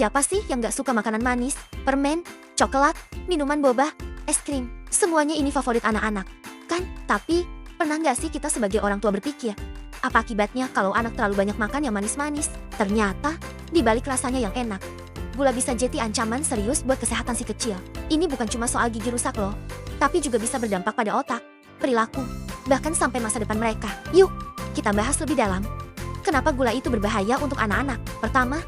Siapa sih yang gak suka makanan manis, permen, coklat, minuman boba, es krim? Semuanya ini favorit anak-anak, kan? Tapi, pernah gak sih kita sebagai orang tua berpikir, apa akibatnya kalau anak terlalu banyak makan yang manis-manis? Ternyata, di balik rasanya yang enak, gula bisa jadi ancaman serius buat kesehatan si kecil. Ini bukan cuma soal gigi rusak loh, tapi juga bisa berdampak pada otak, perilaku, bahkan sampai masa depan mereka. Yuk, kita bahas lebih dalam. Kenapa gula itu berbahaya untuk anak-anak? Pertama,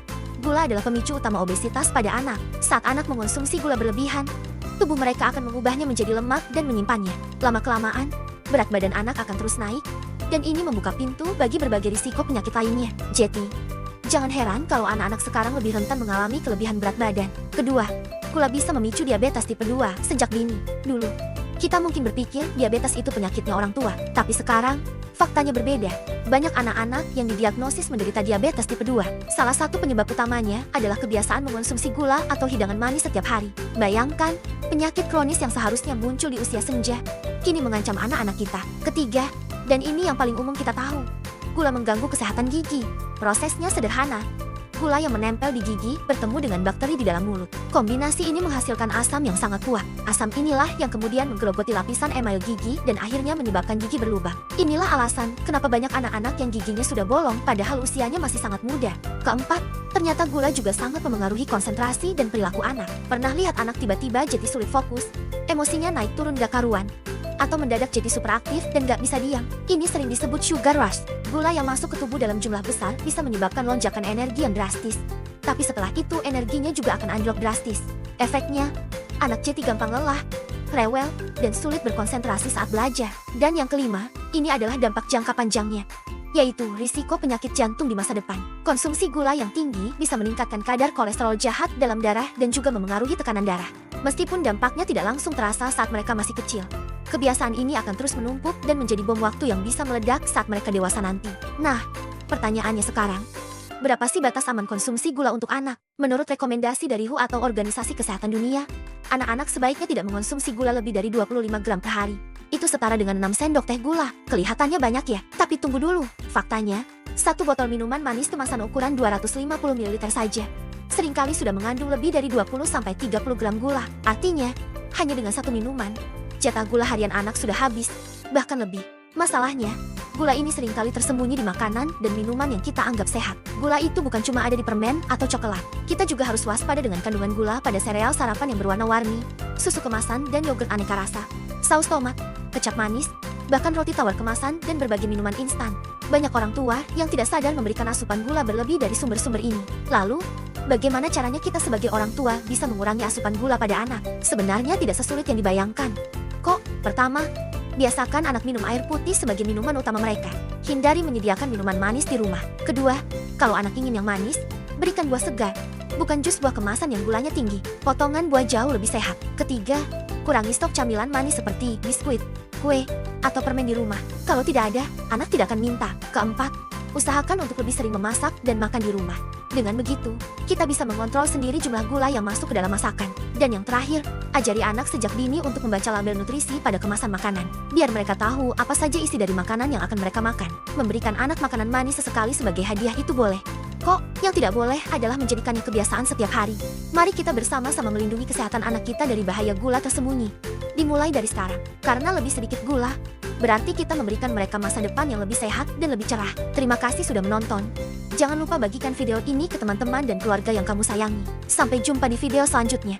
gula adalah pemicu utama obesitas pada anak. Saat anak mengonsumsi gula berlebihan, tubuh mereka akan mengubahnya menjadi lemak dan menyimpannya. Lama-kelamaan, berat badan anak akan terus naik, dan ini membuka pintu bagi berbagai risiko penyakit lainnya. Jadi, jangan heran kalau anak-anak sekarang lebih rentan mengalami kelebihan berat badan. Kedua, gula bisa memicu diabetes tipe 2 sejak dini. Dulu, kita mungkin berpikir diabetes itu penyakitnya orang tua, tapi sekarang, faktanya berbeda. Banyak anak-anak yang didiagnosis menderita diabetes tipe 2. Salah satu penyebab utamanya adalah kebiasaan mengonsumsi gula atau hidangan manis setiap hari. Bayangkan, penyakit kronis yang seharusnya muncul di usia senja, kini mengancam anak-anak kita. Ketiga, dan ini yang paling umum kita tahu, gula mengganggu kesehatan gigi. Prosesnya sederhana. Gula yang menempel di gigi bertemu dengan bakteri di dalam mulut. Kombinasi ini menghasilkan asam yang sangat kuat. Asam inilah yang kemudian menggerogoti lapisan email gigi dan akhirnya menyebabkan gigi berlubang. Inilah alasan kenapa banyak anak-anak yang giginya sudah bolong padahal usianya masih sangat muda. Keempat, ternyata gula juga sangat memengaruhi konsentrasi dan perilaku anak. Pernah lihat anak tiba-tiba jadi sulit fokus, emosinya naik turun gak karuan, atau mendadak jadi superaktif dan gak bisa diam? Ini sering disebut sugar rush. Gula yang masuk ke tubuh dalam jumlah besar bisa menyebabkan lonjakan energi yang drastis. Tapi setelah itu energinya juga akan anjlok drastis. Efeknya, anak jadi gampang lelah, rewel, dan sulit berkonsentrasi saat belajar. Dan yang kelima, ini adalah dampak jangka panjangnya, yaitu risiko penyakit jantung di masa depan. Konsumsi gula yang tinggi bisa meningkatkan kadar kolesterol jahat dalam darah dan juga memengaruhi tekanan darah. Meskipun dampaknya tidak langsung terasa saat mereka masih kecil, kebiasaan ini akan terus menumpuk dan menjadi bom waktu yang bisa meledak saat mereka dewasa nanti. Nah, pertanyaannya sekarang, berapa sih batas aman konsumsi gula untuk anak? Menurut rekomendasi dari WHO atau Organisasi Kesehatan Dunia, anak-anak sebaiknya tidak mengonsumsi gula lebih dari 25 gram per hari. Itu setara dengan 6 sendok teh gula. Kelihatannya banyak ya, tapi tunggu dulu. Faktanya, satu botol minuman manis kemasan ukuran 250 ml saja seringkali sudah mengandung lebih dari 20-30 gram gula. Artinya, hanya dengan satu minuman, jatah gula harian anak sudah habis, bahkan lebih. Masalahnya, gula ini seringkali tersembunyi di makanan dan minuman yang kita anggap sehat. Gula itu bukan cuma ada di permen atau coklat. Kita juga harus waspada dengan kandungan gula pada sereal sarapan yang berwarna-warni, susu kemasan dan yogurt aneka rasa, saus tomat, kecap manis, bahkan roti tawar kemasan dan berbagai minuman instan. Banyak orang tua yang tidak sadar memberikan asupan gula berlebih dari sumber-sumber ini. Lalu, bagaimana caranya kita sebagai orang tua bisa mengurangi asupan gula pada anak? Sebenarnya tidak sesulit yang dibayangkan. Kok? Pertama, biasakan anak minum air putih sebagai minuman utama mereka. Hindari menyediakan minuman manis di rumah. Kedua, kalau anak ingin yang manis, berikan buah segar, bukan jus buah kemasan yang gulanya tinggi. Potongan buah jauh lebih sehat. Ketiga, kurangi stok camilan manis seperti biskuit, kue, atau permen di rumah. Kalau tidak ada, anak tidak akan minta. Keempat, usahakan untuk lebih sering memasak dan makan di rumah. Dengan begitu, kita bisa mengontrol sendiri jumlah gula yang masuk ke dalam masakan. Dan yang terakhir, ajari anak sejak dini untuk membaca label nutrisi pada kemasan makanan. Biar mereka tahu apa saja isi dari makanan yang akan mereka makan. Memberikan anak makanan manis sesekali sebagai hadiah itu boleh. Kok, yang tidak boleh adalah menjadikannya kebiasaan setiap hari. Mari kita bersama-sama melindungi kesehatan anak kita dari bahaya gula tersembunyi. Dimulai dari sekarang. Karena lebih sedikit gula, berarti kita memberikan mereka masa depan yang lebih sehat dan lebih cerah. Terima kasih sudah menonton. Jangan lupa bagikan video ini ke teman-teman dan keluarga yang kamu sayangi. Sampai jumpa di video selanjutnya.